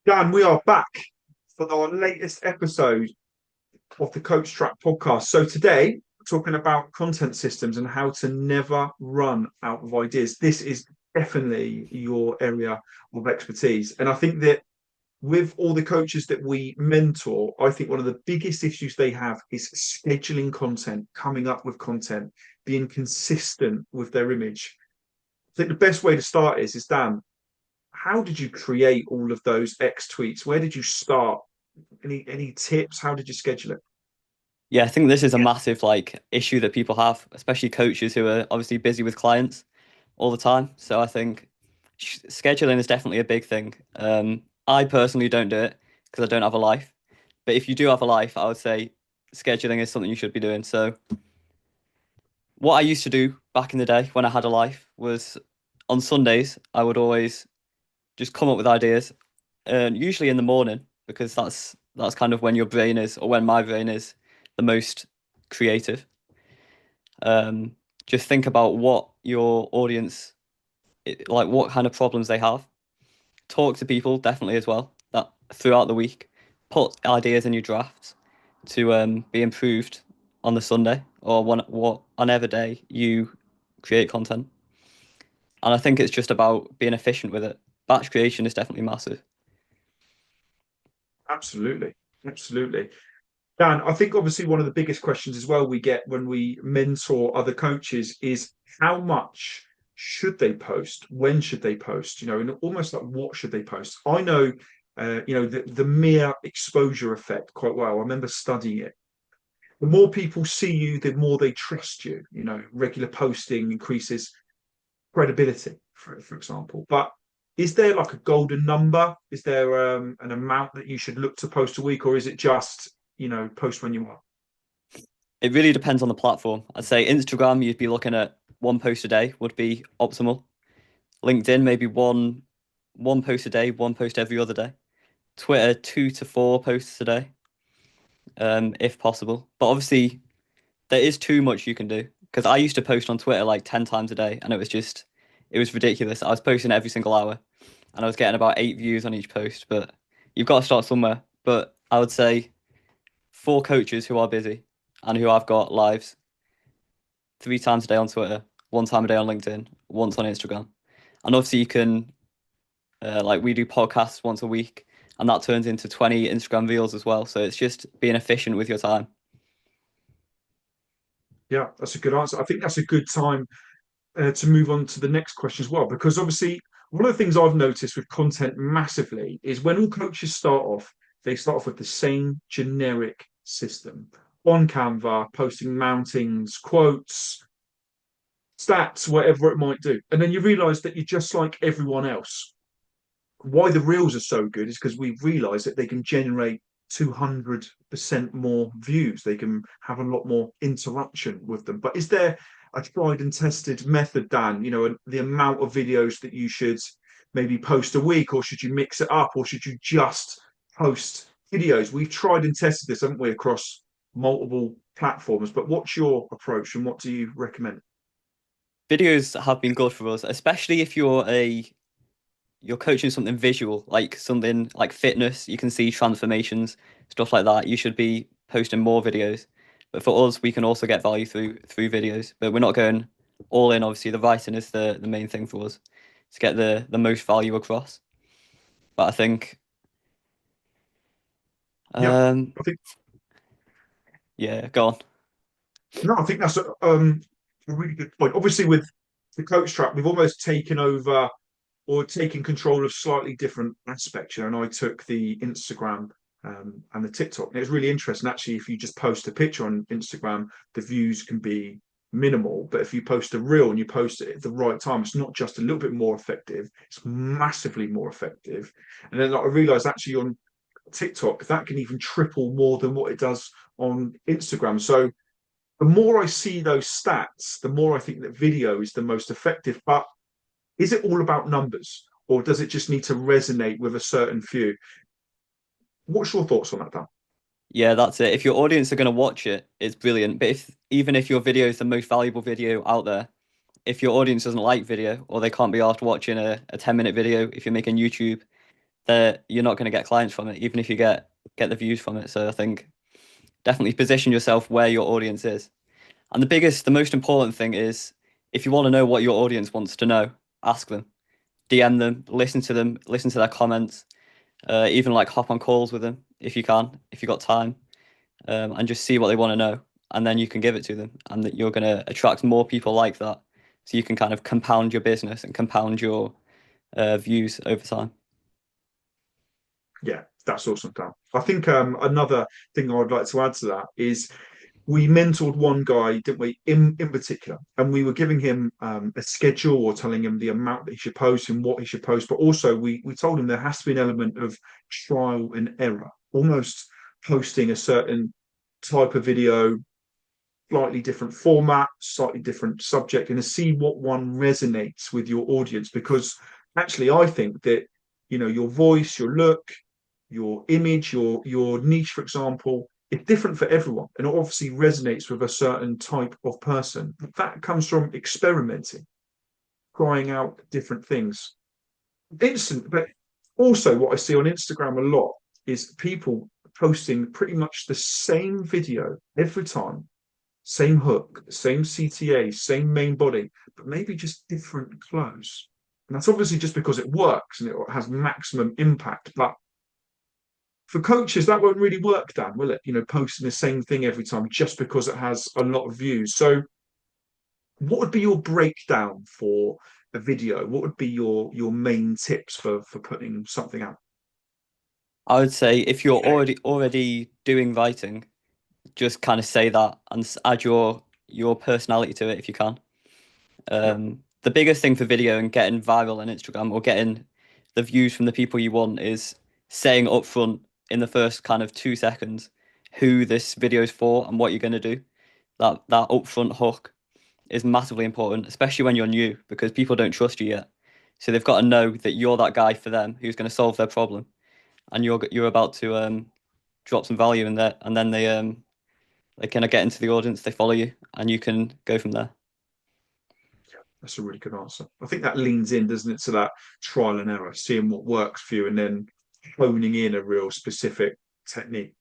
Dan, we are back for our latest episode of the CoachTrap podcast. So today, we're talking about content systems and how to never run out of ideas. This is definitely your area of expertise. And I think that with all the coaches that we mentor, I think one of the biggest issues they have is scheduling content, coming up with content, being consistent with their image. I think the best way to start is Dan, how did you create all of those X tweets? Where did you start? Any tips? How did you schedule it? Yeah, I think this is a massive issue that people have, especially coaches who are obviously busy with clients all the time. So I think scheduling is definitely a big thing. I personally don't do it because I don't have a life. But if you do have a life, I would say scheduling is something you should be doing. So what I used to do back in the day when I had a life was on Sundays, I would always just come up with ideas, and usually in the morning because that's kind of when your brain is, or when my brain is the most creative. Um, just think about what your audience, like what kind of problems they have. Talk to people definitely as well. That throughout the week, put ideas in your drafts to be improved on the Sunday or on every day you create content. And I think it's just about being efficient with it. Batch creation is definitely massive. Absolutely, absolutely. Dan, I think obviously one of the biggest questions as well we get when we mentor other coaches is how much should they post? When should they post? And almost like what should they post? I know, the mere exposure effect quite well. I remember studying it. The more people see you, the more they trust you. Regular posting increases credibility, for example. But is there like a golden number? Is there an amount that you should look to post a week, or is it just post when you want? It really depends on the platform. I'd say Instagram, you'd be looking at one post a day would be optimal. LinkedIn, maybe one post a day, one post every other day. Twitter, 2 to 4 posts a day, if possible. But obviously, there is too much you can do. Because I used to post on Twitter like 10 times a day, and it was ridiculous. I was posting every single hour, and I was getting about 8 views on each post. But you've got to start somewhere. But I would say for coaches who are busy and who have got lives, 3 times a day on Twitter, 1 time a day on LinkedIn, once on Instagram. And obviously you can like we do podcasts once a week, and that turns into 20 Instagram reels as well. So it's just being efficient with your time. Yeah, that's a good answer. I think that's a good time to move on to the next question as well, because obviously one of the things I've noticed with content massively is when all coaches start off, they start off with the same generic system on Canva, posting mountings, quotes, stats, whatever it might do. And then you realize that you're just like everyone else. Why the reels are so good is because we've realized that they can generate 200% more views. They can have a lot more interaction with them. But is there a tried and tested method, Dan? The amount of videos that you should maybe post a week, or should you mix it up, or should you just post videos? We've tried and tested this, haven't we, across multiple platforms. But what's your approach and what do you recommend? Videos have been good for us, especially if you're coaching something visual, like something like fitness. You can see transformations, stuff like that. You should be posting more videos. But for us, we can also get value through videos. But we're not going all in. Obviously, the writing is the main thing for us to get the most value across. But I think, Yeah, um, I think yeah, go on. no, I think that's a really good point. Obviously, with the coach trap, we've almost taken over or taken control of slightly different aspects. And I took the Instagram and the TikTok. And it was really interesting. Actually, if you just post a picture on Instagram, the views can be minimal. But if you post a reel and you post it at the right time, it's not just a little bit more effective, it's massively more effective. And then I realized actually on TikTok, that can even triple more than what it does on Instagram. So the more I see those stats, the more I think that video is the most effective. But is it all about numbers, or does it just need to resonate with a certain few? What's your thoughts on that, Dan? Yeah, that's it. If your audience are going to watch it, it's brilliant. But if even if your video is the most valuable video out there, if your audience doesn't like video or they can't be asked watching a 10-minute video, if you're making YouTube, you're not going to get clients from it, even if you get the views from it. So I think definitely position yourself where your audience is. And the most important thing is, if you want to know what your audience wants to know, ask them, DM them, listen to their comments, even like hop on calls with them if you can, if you've got time, and just see what they want to know. And then you can give it to them, and that you're going to attract more people like that. So you can kind of compound your business and compound your views over time. Yeah, that's awesome, Dan. I think another thing I would like to add to that is we mentored one guy, didn't we, in particular, and we were giving him a schedule or telling him the amount that he should post and what he should post, but also we told him there has to be an element of trial and error, almost posting a certain type of video, slightly different format, slightly different subject, and to see what one resonates with your audience. Because actually, I think that your voice, your look, your image, your niche, for example, it's different for everyone, and it obviously resonates with a certain type of person. That comes from experimenting, trying out different things. But also what I see on Instagram a lot is people posting pretty much the same video every time, same hook, same CTA, same main body, but maybe just different clothes. And that's obviously just because it works and it has maximum impact. But for coaches, that won't really work, Dan, will it? Posting the same thing every time just because it has a lot of views. So what would be your breakdown for a video? What would be your main tips for putting something out? I would say if you're already doing writing, just kind of say that and add your personality to it if you can. Yeah. The biggest thing for video and getting viral on Instagram or getting the views from the people you want is saying upfront in the first kind of 2 seconds who this video is for and what you're going to do. That upfront hook is massively important, especially when you're new, because people don't trust you yet. So they've got to know that you're that guy for them who's going to solve their problem, and you're about to drop some value in there, and then they kind of get into the audience, they follow you, and you can go from there. That's a really good answer. I think that leans in, doesn't it, to that trial and error, seeing what works for you and then honing in a real specific technique.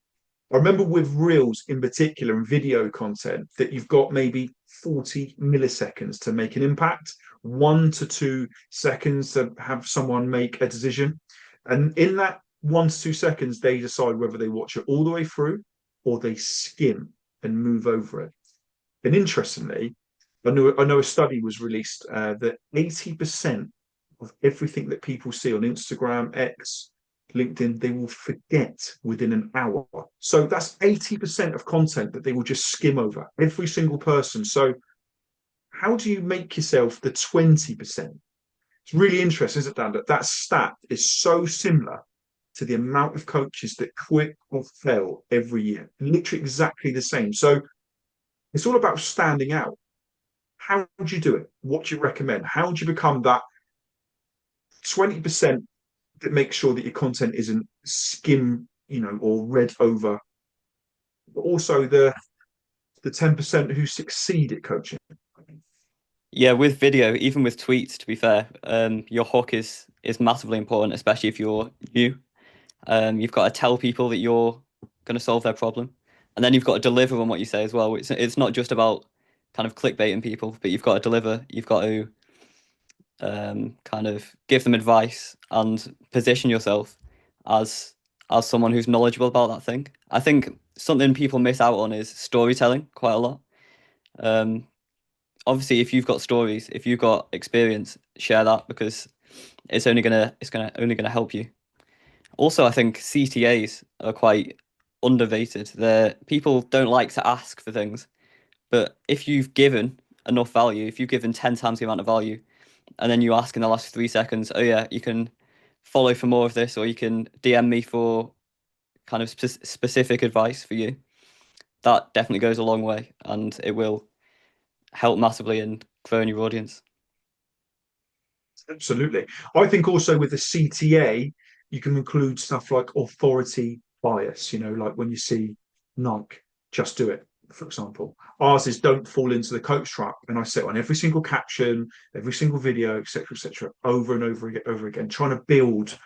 I remember with Reels in particular and video content that you've got maybe 40 milliseconds to make an impact, 1 to 2 seconds to have someone make a decision. And in that 1 to 2 seconds, they decide whether they watch it all the way through or they skim and move over it. And interestingly, I know a study was released that 80% of everything that people see on Instagram, X, LinkedIn, they will forget within an hour. So that's 80% of content that they will just skim over, every single person. So how do you make yourself the 20%? It's really interesting, isn't it, Dan? That stat is so similar to the amount of coaches that quit or fail every year. Literally exactly the same. So it's all about standing out. How would you do it? What do you recommend? How would you become that 20% that makes sure that your content isn't skim, or read over, but also the 10% who succeed at coaching? Yeah, with video, even with tweets, to be fair, your hook is massively important, especially if you're new. You've got to tell people that you're going to solve their problem, and then you've got to deliver on what you say as well. It's not just about kind of clickbaiting people, but you've got to deliver. You've got to kind of give them advice and position yourself as someone who's knowledgeable about that thing. I think something people miss out on is storytelling quite a lot. Obviously, if you've got stories, if you've got experience, share that, because it's only gonna help you. Also, I think CTAs are quite underrated. People don't like to ask for things, but if you've given enough value, if you've given 10 times the amount of value, and then you ask in the last 3 seconds, oh yeah, you can follow for more of this, or you can DM me for kind of specific advice for you, that definitely goes a long way, and it will help massively in growing your audience. Absolutely. I think also with the CTA, you can include stuff like authority bias, like when you see Nike, just do it, for example. Ours is don't fall into the coach trap. And I say it on every single caption, every single video, etc., over and over again, trying to build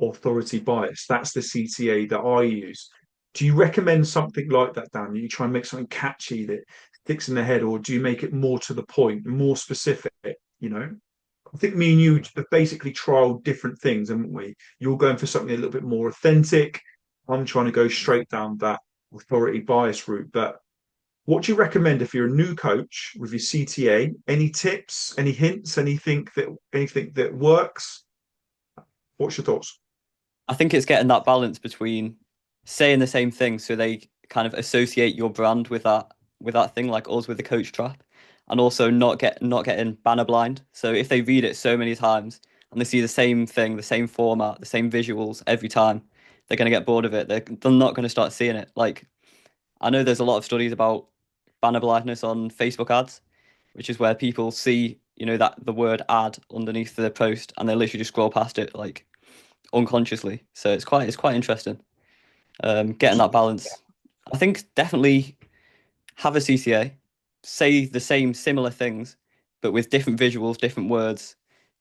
authority bias. That's the CTA that I use. Do you recommend something like that, Dan? You try and make something catchy that sticks in the head, or do you make it more to the point, more specific? You know, I think me and you have basically trialed different things, haven't we? You're going for something a little bit more authentic. I'm trying to go straight down that authority bias route. But what do you recommend if you're a new coach with your CTA? Any tips, any hints, anything that works? What's your thoughts? I think it's getting that balance between saying the same thing so they kind of associate your brand with that thing, like us with the CoachTrap, and also not getting banner blind. So if they read it so many times and they see the same thing, the same format, the same visuals every time, they're going to get bored of it. They're not going to start seeing it. Like, I know there's a lot of studies about banner blindness on Facebook ads, which is where people see, that the word ad underneath the post and they literally just scroll past it like unconsciously. So it's quite interesting. Getting that balance. I think definitely have a CTA, say the same similar things, but with different visuals, different words,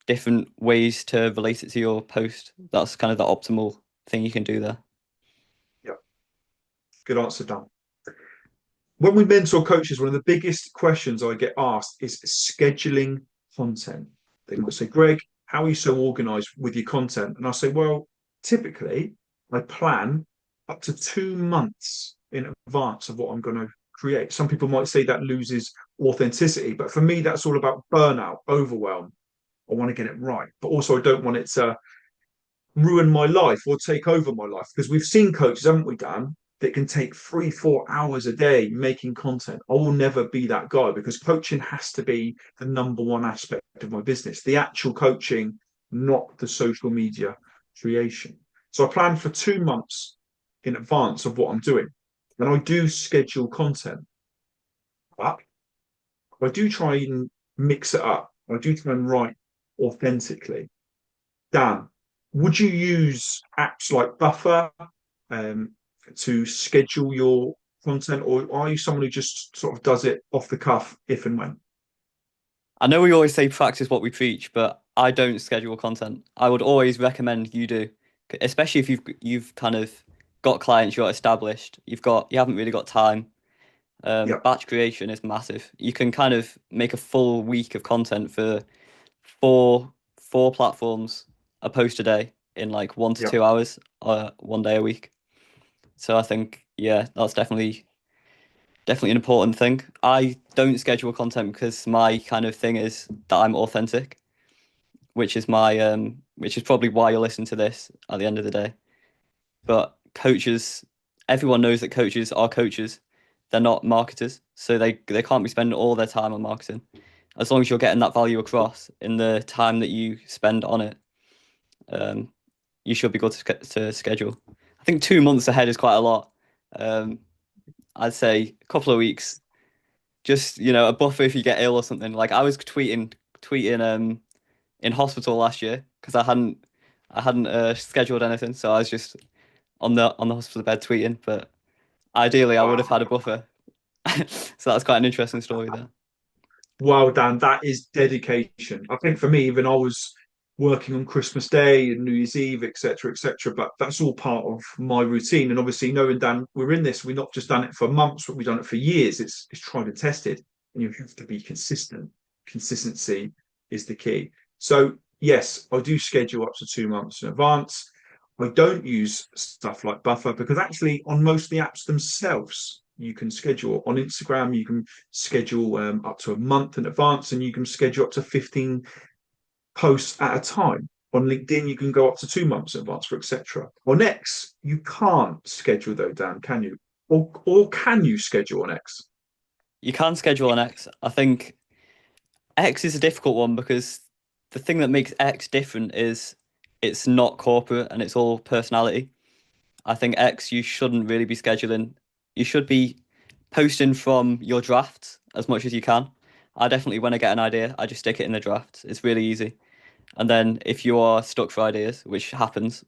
different ways to relate it to your post. That's kind of the optimal thing you can do there. Yeah, good answer, Dan. When we mentor coaches, one of the biggest questions I get asked is scheduling content. They might say, Greg, how are you so organized with your content? And I say, well, typically I plan up to 2 months in advance of what I'm going to create. Some people might say that loses authenticity, but for me, that's all about burnout, overwhelm. I want to get it right, but also I don't want it to ruin my life or take over my life, because we've seen coaches, haven't we, Dan, that can take 3 4 hours a day making content. I will never be that guy, because coaching has to be the number one aspect of my business, the actual coaching, not the social media creation. So I plan for 2 months in advance of what I'm doing, and I do schedule content, but I do try and mix it up. I do try and write authentically. Dan, would you use apps like Buffer um, to schedule your content, or are you someone who just sort of does it off the cuff if and when? I know we always say practice what we preach, but I don't schedule content. I would always recommend you do, especially if you've kind of got clients, you're established, you haven't really got time. Yeah, Batch creation is massive. You can kind of make a full week of content for four platforms, a post a day in like one to yeah, 2 hours, one day a week. So I think, yeah, that's definitely an important thing. I don't schedule content because my kind of thing is that I'm authentic, which is probably why you're listening to this at the end of the day. But coaches, everyone knows that coaches are coaches. They're not marketers, so they can't be spending all their time on marketing. As long as you're getting that value across in the time that you spend on it, um, you should be good to schedule. I think 2 months ahead is quite a lot. Um, I'd say a couple of weeks, just a buffer if you get ill or something. Like I was tweeting in hospital last year because I hadn't scheduled anything, so I was just on the hospital bed tweeting. But ideally, I would have wow. had a buffer. So that's quite an interesting story there. Well, Dan, that is dedication. I think for me, even I was working on Christmas Day and New Year's Eve, etc., etc. But that's all part of my routine. And obviously, knowing Dan, we're in this. We've not just done it for months, but we've done it for years. It's tried and tested, and you have to be consistent. Consistency is the key. So yes, I do schedule up to 2 months in advance. I don't use stuff like Buffer, because actually on most of the apps themselves, you can schedule. On Instagram, you can schedule up to a month in advance, and you can schedule up to 15 posts at a time. On LinkedIn, you can go up to 2 months in advance, for etc. On X, you can't schedule though, Dan, can you? Or can you schedule on X? You can schedule an X. I think X is a difficult one because the thing that makes X different is it's not corporate and it's all personality. I think X, you shouldn't really be scheduling. You should be posting from your drafts as much as you can. I definitely, when I get an idea, I just stick it in the drafts. It's really easy. And then if you are stuck for ideas, which happens,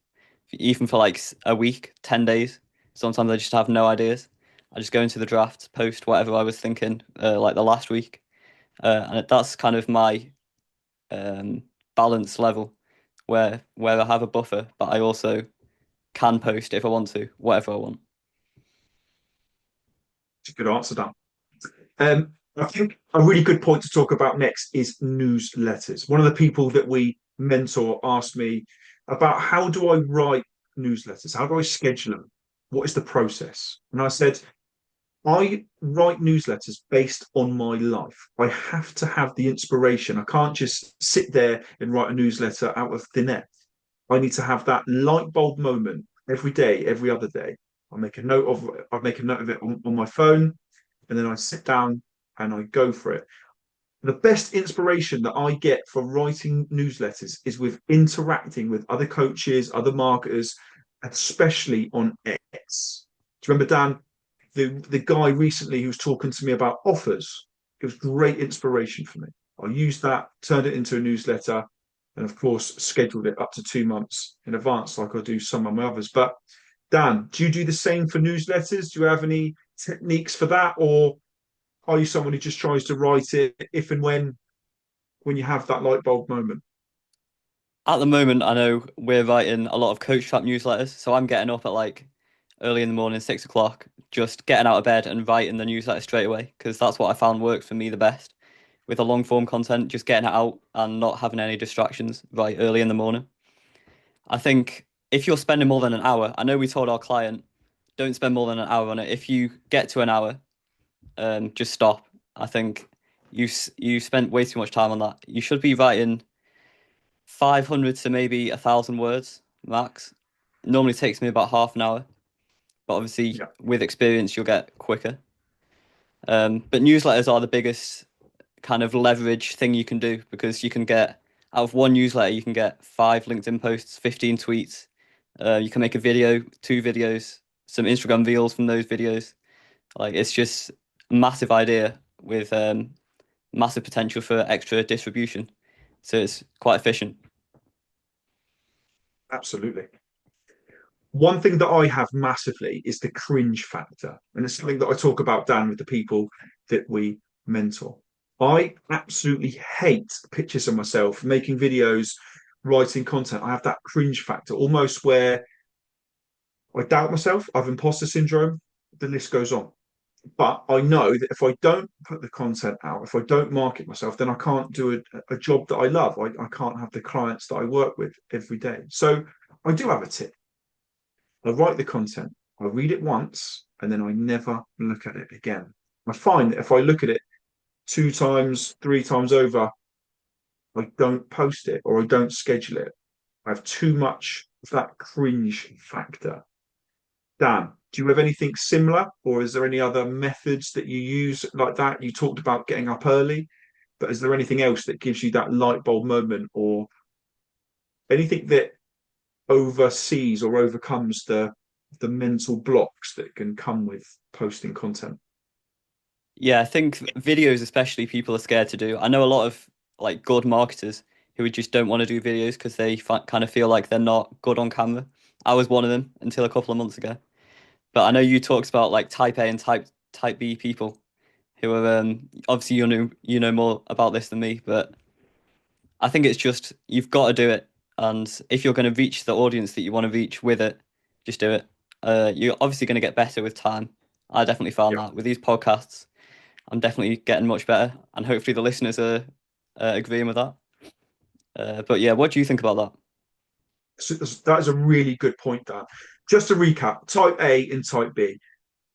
even for like a week, 10 days, sometimes I just have no ideas. I just go into the drafts, post whatever I was thinking, like the last week. And that's kind of my balance level. where I have a buffer, but I also can post if I want to, whatever I want. It's a good answer, Dan. I think a really good point to talk about next is newsletters. One of the people that we mentor asked me about how do I write newsletters? How do I schedule them? What is the process? And I said, I write newsletters based on my life. I have to have the inspiration. I can't just sit there and write a newsletter out of thin air. I need to have that light bulb moment every day, every other day. I make a note of it on my phone, and then I sit down and I go for it. The best inspiration that I get for writing newsletters is with interacting with other coaches, other marketers, especially on X. Do you remember, Dan, the guy recently who was talking to me about offers? It was great inspiration for me. I used that, turned it into a newsletter, and of course, scheduled it up to 2 months in advance, like I do some of my others. But Dan, do you do the same for newsletters? Do you have any techniques for that, or are you someone who just tries to write it if and when you have that light bulb moment? At the moment, I know we're writing a lot of CoachTrap newsletters, so I'm getting up at like early in the morning, 6 o'clock, just getting out of bed and writing the newsletter straight away because that's what I found works for me the best. With a long form content, just getting it out and not having any distractions right early in the morning. I think if you're spending more than an hour, I know we told our client, don't spend more than an hour on it. If you get to an hour, just stop. I think you spent way too much time on that. You should be writing 500 to maybe 1,000 words max. It normally takes me about half an hour, but obviously Yeah, with experience you'll get quicker. But newsletters are the biggest kind of leverage thing you can do because you can get out of one newsletter you can get 5 LinkedIn posts, 15 tweets. You can make a video, 2 videos, some Instagram reels from those videos. Like it's just a massive idea with massive potential for extra distribution. So it's quite efficient. absolutely. One thing that I have massively is the cringe factor. And it's something that I talk about, Dan, with the people that we mentor. I absolutely hate pictures of myself making videos, writing content. I have that cringe factor almost where I doubt myself. I have imposter syndrome. The list goes on. But I know that if I don't put the content out, if I don't market myself, then I can't do a job that I love. I can't have the clients that I work with every day. So I do have a tip. I write the content, I read it once, and then I never look at it again. I find that if I look at it 2 times, 3 times over, I don't post it or I don't schedule it. I have too much of that cringe factor. Dan, do you have anything similar, or is there any other methods that you use like that? You talked about getting up early, but is there anything else that gives you that light bulb moment, or anything that oversees or overcomes the mental blocks that can come with posting content? Yeah, I think videos especially people are scared to do. I know a lot of like good marketers who just don't want to do videos because they kind of feel like they're not good on camera. I was one of them until a couple of months ago. But I know you talked about like type A and type B people who are obviously you know more about this than me, but I think it's just you've got to do it. And if you're going to reach the audience that you want to reach with it, just do it. You're obviously going to get better with time. I definitely found Yeah. that with these podcasts. I'm definitely getting much better, and hopefully the listeners are agreeing with that. But yeah, what do you think about that? So that is a really good point, Dan. Just to recap, type A and type B.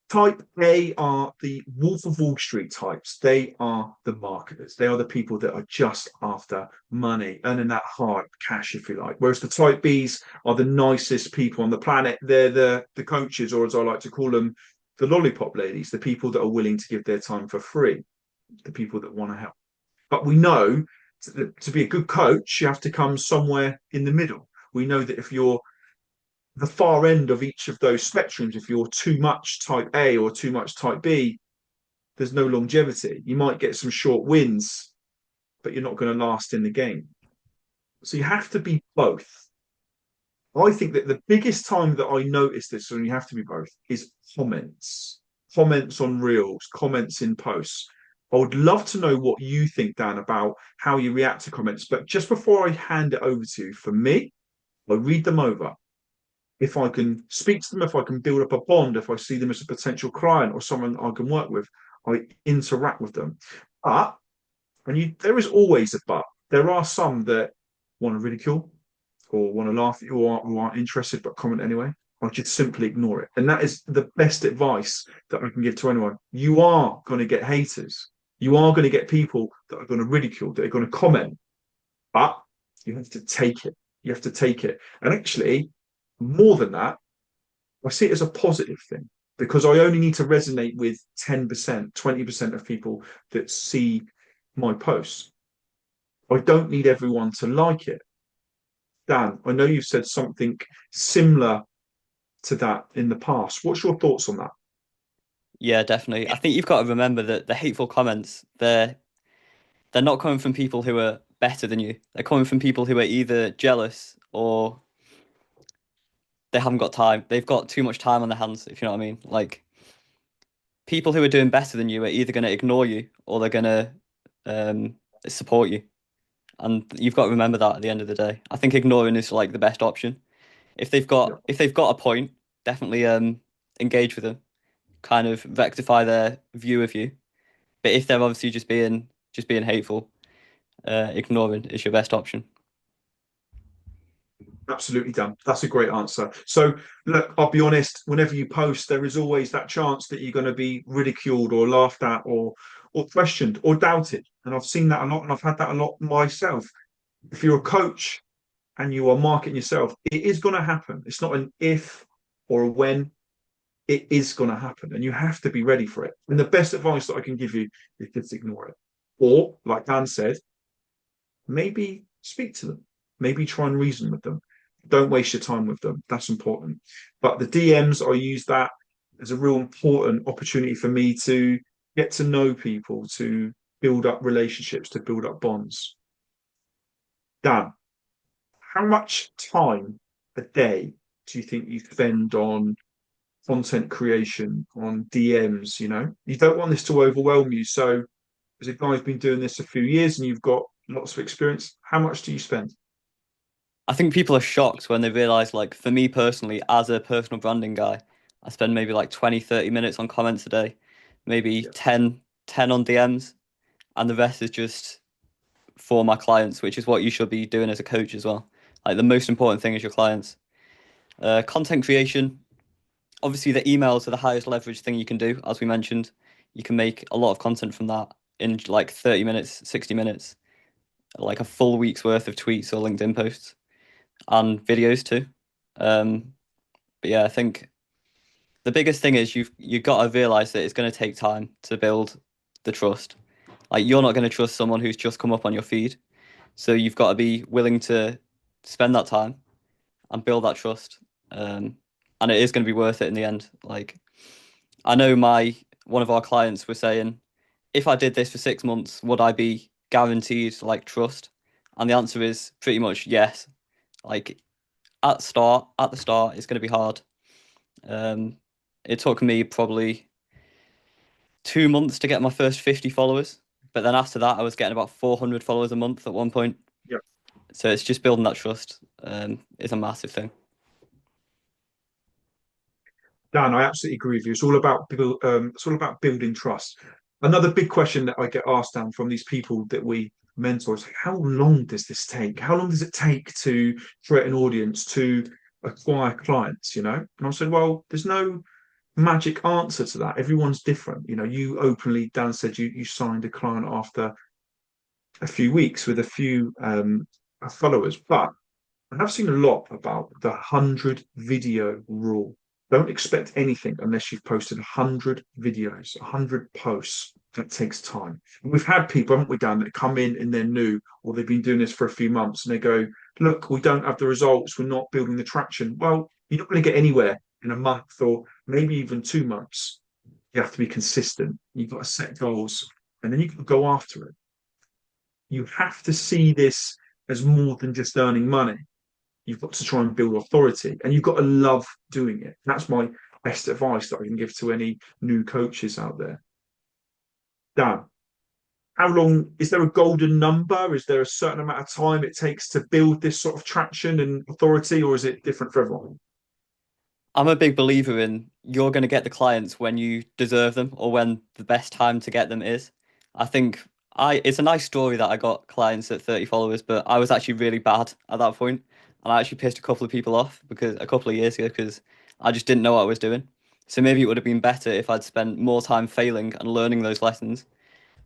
Type A are the Wolf of Wall Street types. They are the marketers. They are the people that are just after money, earning that hard cash, if you like. Whereas the type Bs are the nicest people on the planet. They're the coaches, or as I like to call them, the lollipop ladies, the people that are willing to give their time for free, the people that want to help. But we know to be a good coach, you have to come somewhere in the middle. We know that if you're the far end of each of those spectrums, if you're too much type A or too much type B, there's no longevity. You might get some short wins, but you're not going to last in the game. So you have to be both. I think that the biggest time that I noticed this, when you have to be both, is comments. Comments on reels, comments in posts. I would love to know what you think, Dan, about how you react to comments. But just before I hand it over to you, for me, I read them over. If I can speak to them, if I can build up a bond, if I see them as a potential client or someone I can work with, I interact with them. But, there is always a but. There are some that want to ridicule or want to laugh at you or aren't interested but comment anyway. I just simply ignore it. And that is the best advice that I can give to anyone. You are going to get haters. You are going to get people that are going to ridicule, that are going to comment, but you have to take it. You have to take it. And actually, more than that, I see it as a positive thing because I only need to resonate with 10%, 20% of people that see my posts. I don't need everyone to like it. Dan, I know you've said something similar to that in the past. What's your thoughts on that? Yeah, definitely. I think you've got to remember that the hateful comments, they're not coming from people who are better than you. They're coming from people who are either jealous or they haven't got time. They've got too much time on their hands, if you know what I mean. Like people who are doing better than you are either going to ignore you or they're going to support you. And you've got to remember that at the end of the day. I think ignoring is like the best option. If they've Yeah, got a point, definitely engage with them, kind of rectify their view of you. But if they're obviously just being hateful, ignoring is your best option. absolutely, Dan. That's a great answer. So, look, I'll be honest, whenever you post, there is always that chance that you're going to be ridiculed or laughed at or questioned or doubted. And I've seen that a lot and I've had that a lot myself. If you're a coach and you are marketing yourself, it is going to happen. It's not an if or a when, it is going to happen. And you have to be ready for it. And the best advice that I can give you is just ignore it. Or, like Dan said, maybe speak to them, maybe try and reason with them. Don't waste your time with them. That's important. But the DMs, I use that as a real important opportunity for me to get to know people, to build up relationships, to build up bonds. Dan, how much time a day do you think you spend on content creation, on DMs? You don't want this to overwhelm you. So, as a guy who's been doing this a few years and you've got lots of experience, how much do you spend? I think people are shocked when they realize, like, for me personally, as a personal branding guy, I spend maybe like 20, 30 minutes on comments a day, maybe Yeah, 10 on DMs, and the rest is just for my clients, which is what you should be doing as a coach as well. Like, the most important thing is your clients. Content creation, obviously, the emails are the highest leverage thing you can do, as we mentioned. You can make a lot of content from that in like 30 minutes, 60 minutes, like a full week's worth of tweets or LinkedIn posts and videos too. Um, but yeah, I think the biggest thing is you've got to realize that it's going to take time to build the trust. Like you're not going to trust someone who's just come up on your feed, so you've got to be willing to spend that time and build that trust. And it is going to be worth it in the end. Like I know one of our clients was saying, if I did this for 6 months, would I be guaranteed like trust? And the answer is pretty much yes. Like at the start, it's going to be hard. Um, it took me probably 2 months to get my first 50 followers, but then after that, I was getting about 400 followers a month at one point. yeah. So it's just building that trust. Is a massive thing. Dan, I absolutely agree with you. It's all about building trust. Another big question that I get asked, Dan, from these people that we mentor is how long does this take? How long does it take to create an audience, to acquire clients? And I said, well, there's no magic answer to that. Everyone's different. You openly, Dan said you signed a client after a few weeks with a few followers, but I have seen a lot about the 100 video rule. Don't expect anything unless you've posted 100 videos, 100 posts. That takes time. And we've had people, haven't we, Dan, that come in and they're new or they've been doing this for a few months and they go, look, we don't have the results. We're not building the traction. Well, you're not going to get anywhere in a month or maybe even 2 months. You have to be consistent. You've got to set goals and then you can go after it. You have to see this as more than just earning money. You've got to try and build authority and you've got to love doing it. That's my best advice that I can give to any new coaches out there. Dan, How long is there a golden number? Is there a certain amount of time it takes to build this sort of traction and authority, or is it different for everyone? I'm a big believer in you're going to get the clients when you deserve them or when the best time to get them is. I think it's a nice story that I got clients at 30 followers, but I was actually really bad at that point, and I actually pissed a couple of people off because a couple of years ago because I just didn't know what I was doing. So maybe it would have been better if I'd spent more time failing and learning those lessons,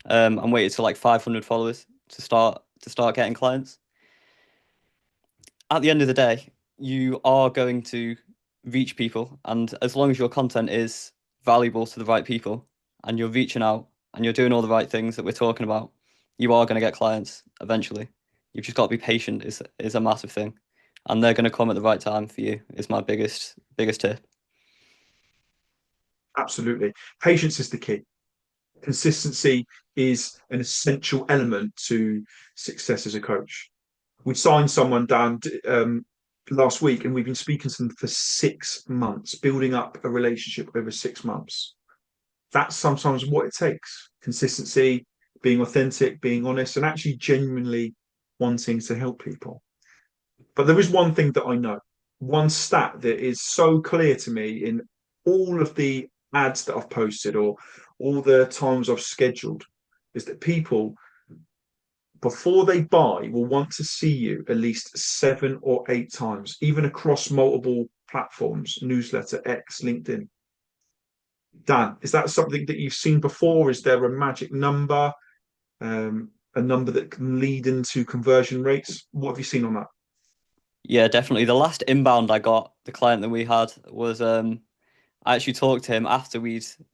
and waited till like 500 followers to start getting clients. At the end of the day, you are going to reach people, and as long as your content is valuable to the right people and you're reaching out and you're doing all the right things that we're talking about, you are going to get clients eventually. You've just got to be patient is a massive thing, and they're going to come at the right time for you is my biggest tip. Absolutely. Patience is the key. Consistency is an essential element to success as a coach. We signed someone down last week, and we've been speaking to them for 6 months, building up a relationship over 6 months. That's sometimes what it takes. Consistency, being authentic, being honest, and actually genuinely wanting to help people. But there is one thing that I know, one stat that is so clear to me in all of the ads that I've posted or all the times I've scheduled, is that people, before they buy, will want to see you at least 7 or 8 times, even across multiple platforms, newsletter, X, LinkedIn. Dan, is that something that you've seen before? Is there a magic number, a number that can lead into conversion rates? What have you seen on that? Yeah, definitely. The last inbound I got, the client that we had was I actually talked to him after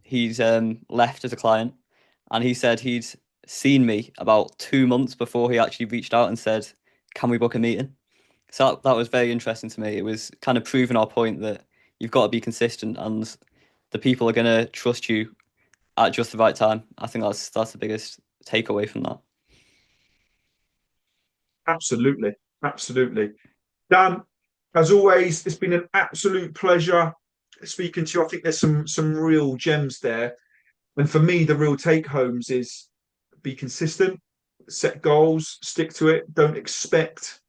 he's left as a client, and he said he'd seen me about 2 months before he actually reached out and said, "Can we book a meeting?" So that was very interesting to me. It was kind of proving our point that you've got to be consistent, and the people are going to trust you at just the right time. I think that's the biggest takeaway from that. Absolutely. Absolutely. Dan, as always, it's been an absolute pleasure speaking to you. I think there's some real gems there. And for me, the real take homes is be consistent, set goals, stick to it, don't expect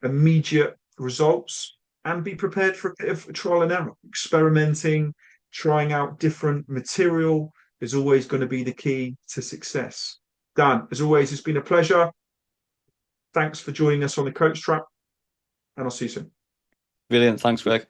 immediate results, and be prepared for a bit of trial and error. Experimenting, trying out different material is always going to be the key to success. Dan, as always, it's been a pleasure. Thanks for joining us on the Coach Trap, and I'll see you soon. Brilliant. Thanks, Greg.